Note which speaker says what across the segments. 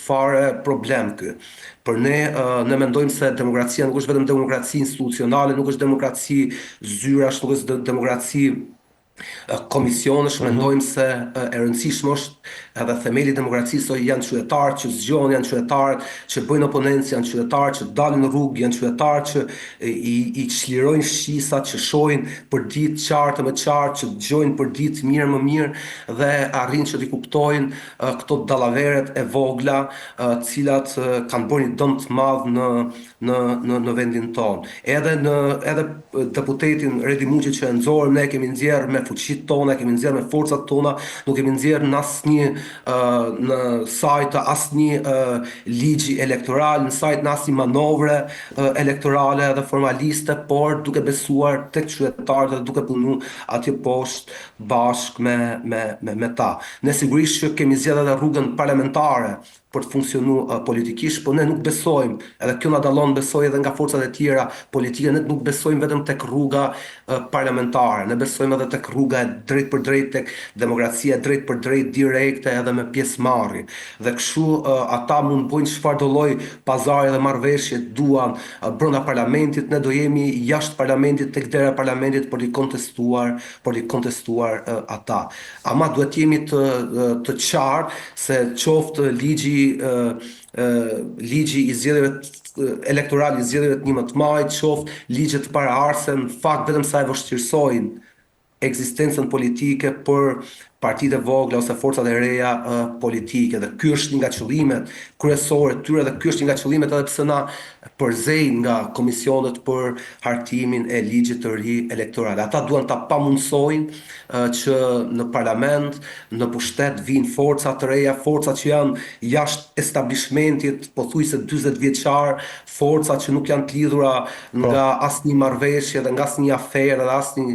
Speaker 1: fare problem ky. Për ne mendojmë se demokracia nuk është vetëm demokraci institucionale, nuk është demokraci zyrash, nuk është demokraci komisionësh. Mendojmë se e rëndësishme është edhe themeli i demokracisë janë qytetarët që zgjohen, janë qytetarët që bëjnë oponencë, janë qytetarët që dalin në rrugë, janë qytetarët që i çlirojnë shqisat, që shohin për ditë qartë më qartë, që dëgjojnë për ditë mirë më mirë dhe arrin që t'i kuptojnë këto dallaveret e vogla, cilat kanë bërë një dëm të madh në vendin tonë. Edhe deputetin Redi Muqi që e nxorëm ne kemi nxjerrë me fuqitë tona, kemi nxjerrë me forcat tona, nuk kemi nxjerrë në asnjë në sajt asnjë ligji elektoral, në sajt në asnjë manovre elektorale dhe formaliste, por duke besuar tek qytetarët dhe duke punu atje poshtë bashkë me ta. Ne sigurisht që kemi zgjedhur edhe rrugën parlamentare për të funksionu politikisht, por ne nuk besojmë, edhe kjo na dallon besoj edhe nga forcat e tjera politike, ne nuk besojmë vetëm tek rruga parlamentare, ne besojmë edhe tek rruga e drejt për drejt, tek demokracia drejt për drejt direkte edhe me pjesëmarrje. Dhe kështu ata mund bëjnë çfarëdo lloj pazari dhe marrëveshje duan brenda parlamentit, ne do jemi jashtë parlamentit tek dera e parlamentit për t'i kontestuar ata. Ama duhet jemi të qartë se qoftë ligji i zgjedhjeve elektoral i zgjedhjeve të 11 majit, qoftë ligjet të paraardhëse, në fakt vetëm sa e vështirësojnë ekzistencën politike për partitë e vogla ose forcat e reja politike. Dhe ky është një nga qëllimet kryesore të tyre dhe ky është një nga qëllimet edhe pse na përzejnë nga komisionet për hartimin e ligjit të ri elektoral. Ata duan ta pamundsojnë që në parlament, në pushtet vinë forca të reja, forca që janë jashtë establishmentit, pothuajse 40 vjeçar, forca që nuk janë të lidhura nga asnjë marrëveshje dhe nga asnjë aferë dhe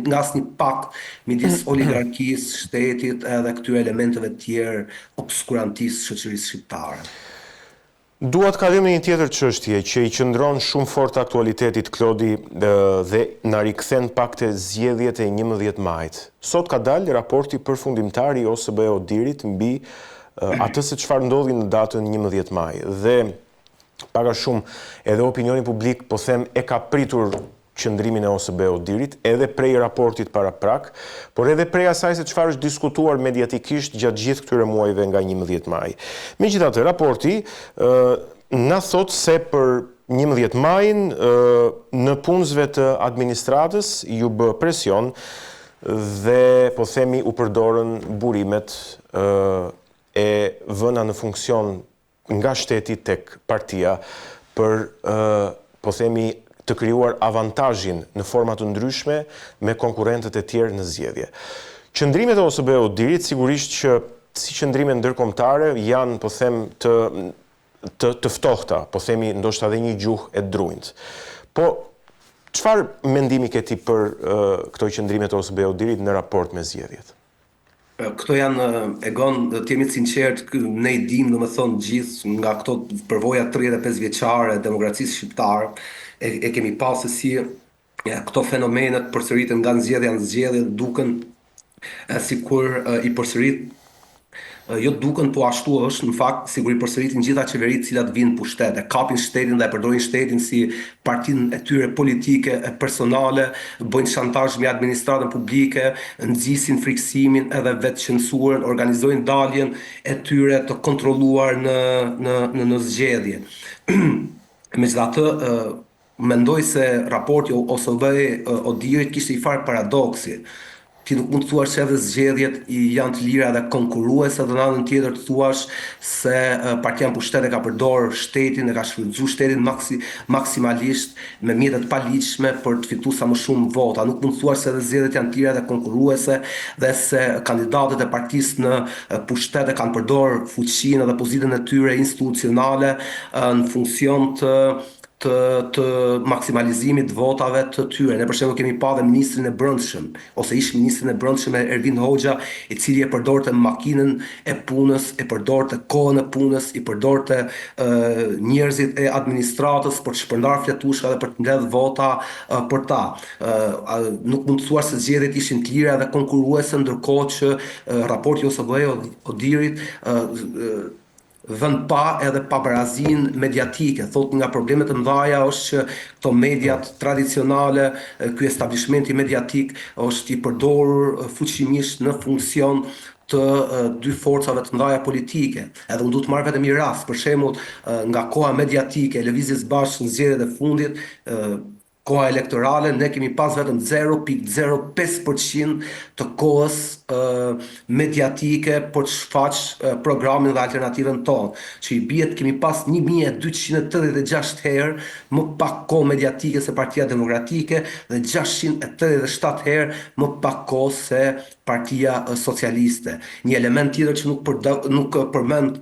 Speaker 1: nga asnjë pakt midis oligarkisë, shtetit edhe këtyre elementeve të tjerë obskurantisë shoqërisë shqiptare.
Speaker 2: Dua të kalojmë në një tjetër çështje që i qëndron shumë fort aktualitetit, Klodi, dhe na rikthen pak te zgjedhjet e 11 majit. Sot ka dalë raporti përfundimtar i OSBE Odirit mbi atë se çfarë ndodhi në datën 11 maj. Dhe para shumë edhe opinioni publik, po them, e ka pritur qëndrimin e OSBE Odirit, edhe prej raportit para prak, por edhe prej asaj se çfarë është diskutuar mediatikisht gjatë gjithë këtyre muajve nga 11 maj. Megjithatë, raporti na thot se për 11 majin në punësve të administratës ju bë presion dhe po themi u përdorën burimet e vëna në funksion nga shteti tek partia për po themi të krijuar avantazhin në forma të ndryshme me konkurrentët e tjerë në zgjedhje. Qëndrimet e OSBE Odirit sigurisht që si qëndrime ndërkombëtare janë, po them, të ftohta, po themi ndoshta edhe një gjuhë e drunjt. Po çfarë mendimi ke ti për këto qëndrime të OSBE Odirit në raport me zgjedhjet?
Speaker 1: Këto janë, Egon, të jemi të sinqert, ne i dim, domethënë gjithë nga këto përvoja 35 vjeçare e demokracisë shqiptare, e kemi pasë se si këto fenomenet përsëriten nga zgjedhja në zgjedhje, duken sikur i përsërit, jo duken, po ashtu është, në fakt, sigur i përsëritin gjitha qeveritë cilat vinë pushtet, e kapin shtetin dhe e përdorin shtetin si partinë e tyre politike e personale, bëjnë shantazh me administratën publike, nxisin friksimin edhe vetë censurën, organizojnë daljen e tyre të kontrolluar në zgjedhje. Megjithatë, mendoj se raporti OSBE Odirit kishte një farë paradoksi. Ti nuk mund të thuash se edhe zgjedhjet janë të lira dhe konkurruese, dhe në anën tjetër të thuash se partia në pushtet e ka përdorur shtetin, e ka shfrytzuar shtetin maksimalisht me mjete të paligjshme për të fituar sa më shumë vota. Nuk mund të thuash se edhe zgjedhjet janë të lira dhe konkurruese dhe se kandidatët e partisë në pushtet e kanë përdorur fuqinë dhe pozitën e tyre institucionale në funksion të maksimalizimit votave të tyre. Ne për shembull kemi pa dhe ministrin e brendshëm ose ish ministrin e brendshëm Ervin Hoxha, i cili e përdorte makinën e punës, e përdorte kohën e punës, i përdorte njerëzit e administratës për të shpërndarë fletushka dhe për të mbledhur vota për ta. Nuk mund të thuash se zgjedhjet ishin të lira dhe konkurruese, ndërkohë që raporti OSBE Odirit vënë pa edhe pabarazin mediatike. Thot nga problemet e mëdha është që këto mediat tradicionale, ky establishmenti mediatik është i përdorur fuqimisht në funksion të dy forcave të mëdha politike. Edhe unë du të marrë vetëm një rast, për shembull, nga koha mediatike e Lëvizjes Bashkë në zgjedhjet e fundit, koha elektorale, ne kemi pas vetëm 0,05% të kohës mediatike për të shfaq programin dhe alternativën tonë, që i bie kemi pas 1286 herë më pak kohë mediatike se Partia Demokratike dhe 687 herë më pak kohë se Partia Socialiste. Një element tjetër që nuk përmend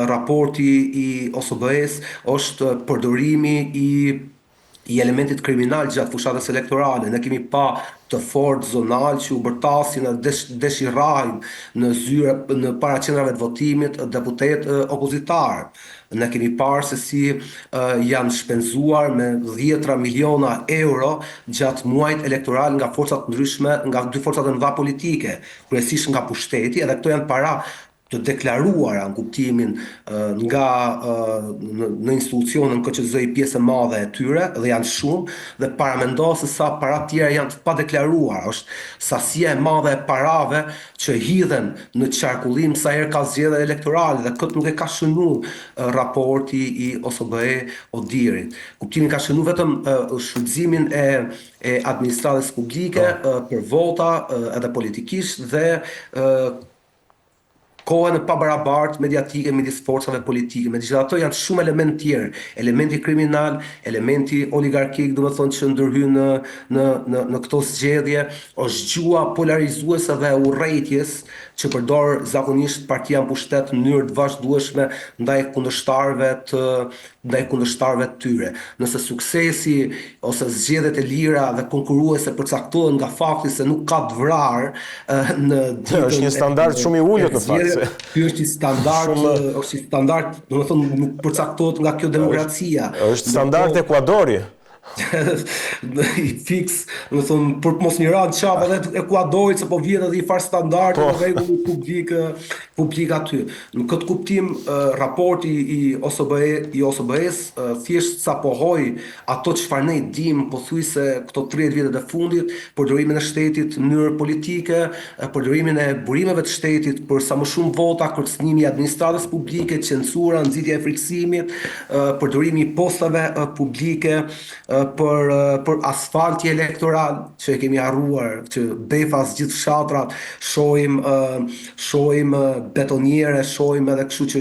Speaker 1: raporti i OSBE-s është përdorimi i elementit kriminal gjatë fushatës elektorale. Ne kemi pa të fort zonal që u bërtasin dhe dëshirajnë në paraqendrave të votimit deputet opozitar. Ne kemi parë se si janë shpenzuar me 10 miliona euro gjatë muajt elektoral nga forcat ndryshme, nga dy forcat e mëdha politike, kryesisht nga pushteti, edhe këto janë para të deklaruara në kuptimin nga në institucionin KQZ-i pjesë e madhe e tyre dhe janë shumë dhe paramendo se sa para tjera janë të padeklaruara. Është sasia e madhe e parave që hidhen në qarkullim sa herë ka zgjedhje elektorale dhe këtë nuk e ka shënuar raporti i OSBE Odirit. Kuptimin ka shënuar vetëm shfrytëzimin e administratës publike për vota edhe politikisht dhe kohën e pabarabartë mediatike midis forcave politike. Megjithatë janë shumë elementë tjerë, elementi kriminal, elementi oligarkik, domethënë që ndërhyn në këto zgjedhje, është gjua polarizuese dhe urrëties që përdor zakonisht partia në pushtet në mënyrë të vazhdueshme ndaj kundërshtarëve të tyre. Nëse suksesi ose zgjedhjet e lira dhe konkurruese përcaktohen nga fakti se nuk ka të vrarë në ditën
Speaker 2: është një standard shumë i ulët në fakt.
Speaker 1: Ky është një standard, domethënë nuk përcaktohet nga kjo demokracia.
Speaker 2: Është standard Ekuadori.
Speaker 1: I fix, domethënë për mos një radhë çapa edhe Ekuadorit se po vjen edhe i far standard në rregull publik aty. Në këtë kuptim raporti i OSBE-s thjesht sa pohoi ato çfarë ne dim pothuajse këto 30 vjetet e fundit, përdorimin e shtetit në mënyrë politike, përdorimin e burimeve të shtetit për sa më shumë vota, kërcënimi i administratës publike, censura, nxitja e friksimit, përdorimi i postave publike për asfalti elektoral që e kemi harruar, që befas gjithë fshatrat, shohim betoniere, shohim edhe kështu që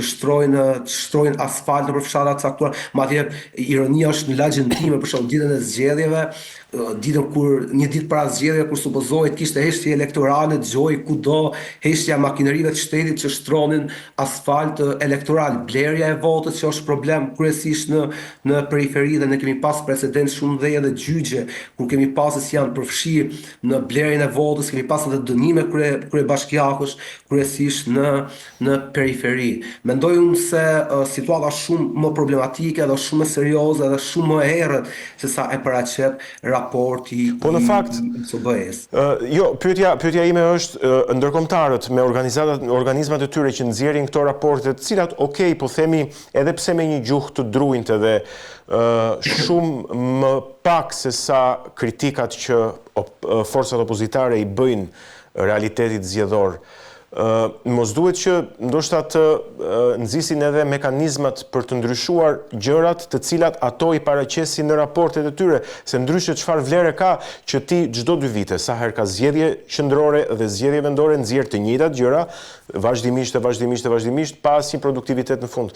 Speaker 1: shtrojnë asfalt nëpër fshatrat caktuar. Madje ironia është në lagjen time për shkak ditën e zgjedhjeve, një ditë para zgjedhjeve kur supozohet kishte heshtje elektorale, dëgjoj kudo heshtja makinerive të shtetit që shtronin asfalt elektoral, blerja e votës që është problem kryesisht në periferi dhe ne kemi pas precedent shumë dhe edhe gjyqe kur kemi pasur se janë përfshirë në blerjen e votës, kemi pasur edhe dënime kryebashkiakësh kryesisht në periferi. Mendoj unë se situata shumë më problematike dhe shumë më serioze dhe shumë më e errët se sa e paraqet raporti
Speaker 2: në fakt,
Speaker 1: i OSBE-s.
Speaker 2: Jo, pyetja ime është ndërkombëtarët me organizmat e tyre që nxjerrin këto raporte, të cilat po themi edhe pse me një gjuhë të drujtë dhe shumë më pak se sa kritikat që forcat opozitare i bëjnë realitetit zgjedhor. Mos duhet që ndoshta të nxisin edhe mekanizmat për të ndryshuar gjërat të cilat ato i paraqesin në raportet e tyre, se ndryshe çfarë vlere ka që ti çdo 2 vite, sa herë ka zgjedhje qendrore dhe zgjedhje vendore, nxjerr të njëjtat gjëra vazhdimisht pa asnjë produktivitet në fund.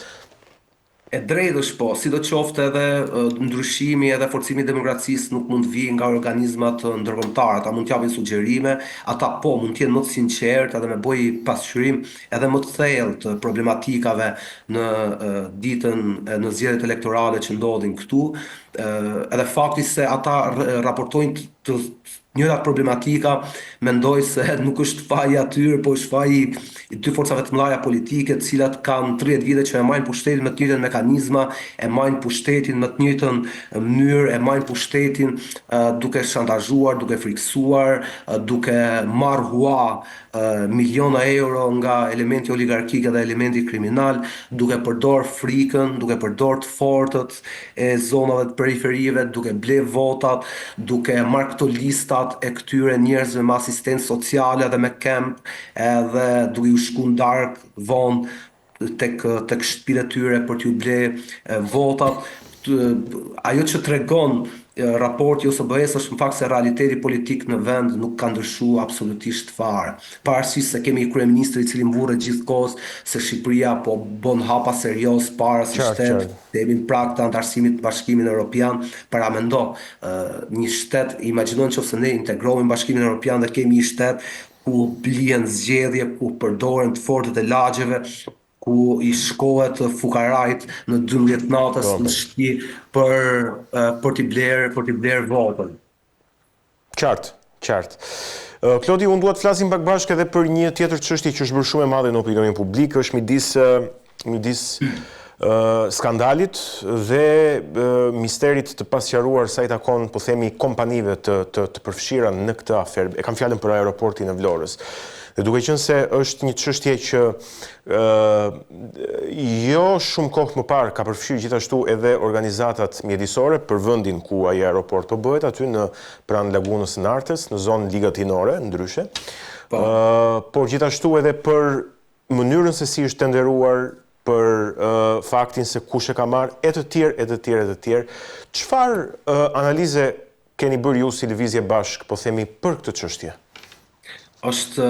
Speaker 1: E drejtë është po, sidoqoftë edhe ndryshimi edhe forcimi i demokracisë nuk mund të vijë nga organizmat ndërkombëtare, ata mund të japin sugjerime, ata mund të jenë më të sinqertë edhe me bëj pasqyrim edhe më të thellë të problematikave në zgjedhjet elektorale që ndodhin këtu, edhe fakti se ata raportojnë të njëra problematika, mendoj se nuk është faji atyre, po është faji i dy forcave të mëdha politike, të cilat kanë 30 vite që e marrin pushtetin me të njëjtën mekanizma, e marrin pushtetin me të njëjtën mënyrë, e marrin pushtetin duke shantazhuar, duke friksuar, duke marrë hua miliona euro nga elementi oligarkik dhe elementi kriminal, duke përdor frikën, duke përdor të fortët e zonave të periferive, duke ble votat, duke marrë këto listat e këtyre njerëzve me asistencë sociale dhe me kemp, edhe duke u shku në darkë vonë tek shtëpitë e tyre për t'ju ble votat. Ajo që tregon raporti OSBE-s është në fakt se realiteti politik në vend nuk ka ndryshuar absolutisht fare. Pavarësisht se kemi kryeministër i cili mburret gjithkohës se Shqipëria po bën hapa serioz para si shtet, të jemi në prag të antarësimit të Bashkimit Evropian. Para mendo, një shtet, imagjino nëse ne integrohemi në Bashkimin Evropian dhe kemi një shtet ku blihen zgjedhje, ku përdoren të fortët e lagjeve, ku i shkohet fukarajt në 12 natës në shtëpi për t'i bler votën.
Speaker 2: Qartë. Klodi, unë dua të flasim pak bashkë edhe për një tjetër çështje që është bërë shumë e madhe në opinionin publik, është midis skandalit dhe misterit të pasqaruar sa i takon, po themi, kompanive të përfshira në këtë aferë. E kam fjalën për aeroportin e Vlorës. Dhe duke qenë se është një çështje që jo shumë kohë më parë ka përfshirë gjithashtu edhe organizatat mjedisore për vendin ku ai aeroport po bëhet, aty në pranë lagunës së Nartës, në zonën ligatinore, ndryshe. Por gjithashtu edhe për mënyrën se si është tenderuar, për faktin se kush e ka marrë, e të tjerë. Çfarë analize keni bërë ju si lëvizje bashk, po themi, për këtë çështje?
Speaker 1: Është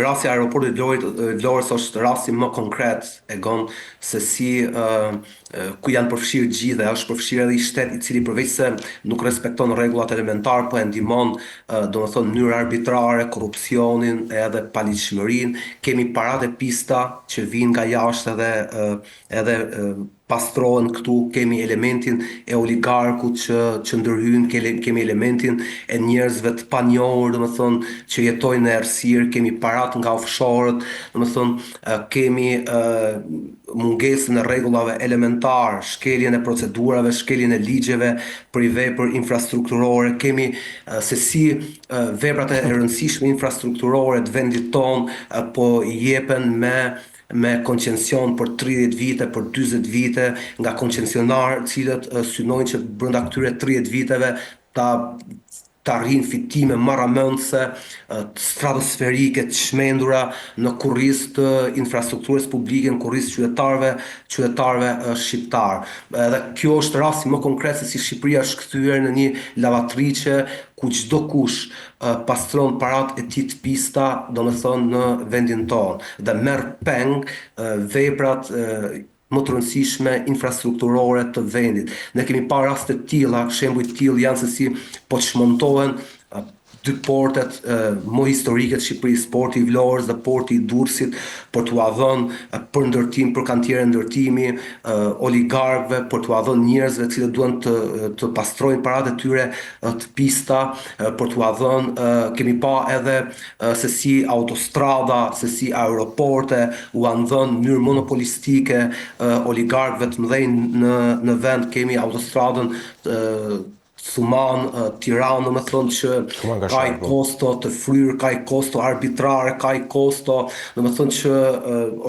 Speaker 1: rasti i aeroportit Vlorës është rasti më konkret e gon se si ku janë përfshirë gjithë dhe është përfshirë edhe i shtet i cili përveç se nuk respekton rregullat elementar, po e ndihmon domethënë në mënyrë arbitrare korrupsionin edhe paligjshmërinë. Kemi paratë e pista që vijnë nga jashtë edhe pastrohen këtu, kemi elementin e oligarkut që ndërhyn, kemi elementin e njerëzve të panjohur, domethënë që jetojnë në errësirë, kemi parat nga offshore-ët, domethënë kemi mungesën e rregullave elementar, shkeljen e procedurave, shkeljen e ligjeve për i vepër infrastrukturore, kemi se si veprat e rëndësishme infrastrukturore të vendit tonë po jepen me koncesion për 30 vite, për 40 vite, nga koncesionarë cilët synojnë që brenda këtyre 30 viteve të arrijnë fitime marramendse, stratosferike, të shmendura në kurriz të infrastrukturës publike, në kurriz qytetarëve shqiptar. Edhe kjo është rasti më konkret se si Shqipëria është kthyer në një lavatriçe ku çdo kush pastron parat e tij të pista, domethënë në vendin tonë, dhe merr peng veprat më të rëndësishme infrastrukturore të vendit. Ne kemi parë raste të tilla, shembuj të tillë janë se si po çmontohen dy portet më historike të Shqipërisë, porti i Vlorës dhe porti i Durrësit, për t'u dhënë për ndërtim, për kantiere ndërtimi, oligarkëve, për t'u dhënë njerëzve që duan të pastrojnë paratë e tyre të pista, për t'u dhënë, kemi pa edhe se si autostrada, se si aeroporte u kanë dhënë në mënyrë monopolistike oligarkëve të mëdhenj në vend. Kemi autostradën Thuman, Tiranë, me thonë që ka i kosto të fryrë, ka i kosto arbitrare, ka i kosto, me thonë që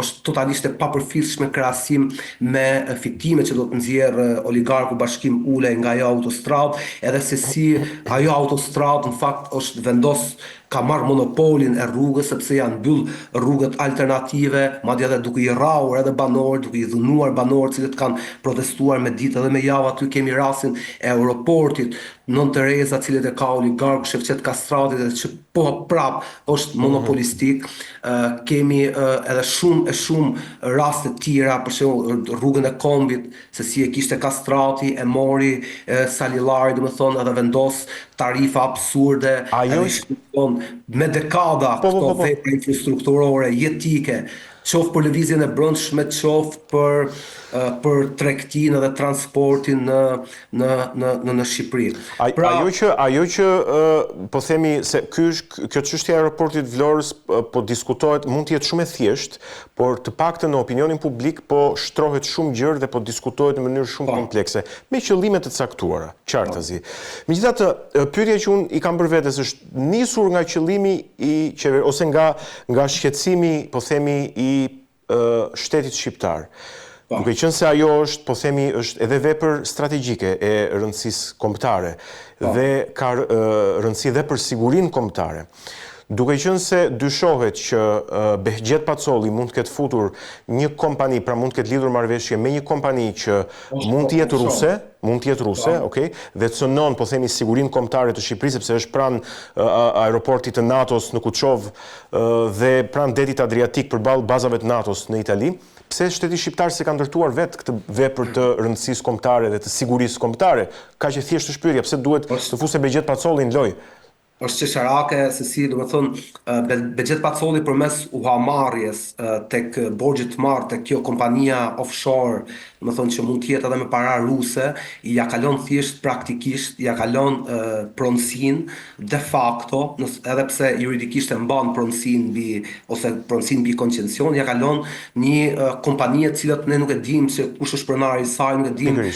Speaker 1: është totalisht e papërfillshme krahasim me fitime që do të nxjerrë oligarku Bashkim Ule nga ajo autostradë, edhe se si ajo autostradë në fakt është vendos ka marrë monopolin e rrugës sepse janë mbyll rrugët alternative, madje edhe duke i rrahur edhe banorët, duke i dhunuar banorët cilët kanë protestuar me ditë dhe me javë. Aty kemi rastin e aeroportit Nën Tereza, cilët e ka oligarku Shevqet Kastrati dhe që po prap është monopolistik. Kemi edhe shumë raste tjera, për shembull rrugën e Kombit, se si e kishte Kastrati, e mori Salillari, domethënë edhe vendos tarifa absurde, me dekada këto vepra infrastrukturore jetike qoftë për lëvizjen e brendshme, qoftë për tregtinë dhe transportin në Shqipëri.
Speaker 2: Ajo që po themi se kjo çështja e aeroportit Vlorës po diskutohet, mund të jetë shumë e thjeshtë, por të paktën në opinionin publik po shtrohet shumë gjërë dhe po diskutohet në mënyrë shumë komplekse, me qëllime të caktuara, qartazi. Megjithatë, pyetja që unë i kam për vetes është nisur nga qëllimi ose nga shqetësimi, po themi, i shtetit shqiptar. Duke qenë se ajo është, po themi, është edhe vepër strategjike e rëndësisë kombëtare dhe ka rëndësi dhe për sigurinë kombëtare. Duke qenë se dyshohet që Behgjet Pacolli mund të ketë futur një kompani, pra mund të ketë lidhur marrëveshje me një kompani që mund të jetë ruse, okay, dhe cënon, po themi, sigurinë kombëtare të Shqipërisë, sepse është pranë aeroportit të NATO-s në Kuçov dhe pranë detit Adriatik përballë bazave të NATO-s në Itali. Pse shteti shqiptar se ka ndërtuar vetë këtë vepër të rëndësisë kombëtare dhe të sigurisë kombëtare? Kaq e thjeshtë është pyetja, pse duhet të fusë Behgjet Pacolli në lojë?
Speaker 1: Është qeqarake se si, do të thonë, Behgjet Pacolli përmes uhamarrjes tek borxhet të marrë tek kjo kompania offshore, do të thonë që mund të jetë edhe me para ruse, ja kalon thjesht praktikisht, ja kalon pronësinë de facto, edhe pse juridikisht e mban pronësinë mbi koncesion, ja kalon një kompani e cilat ne nuk e dimë se kush është pronari i saj, nuk e dimë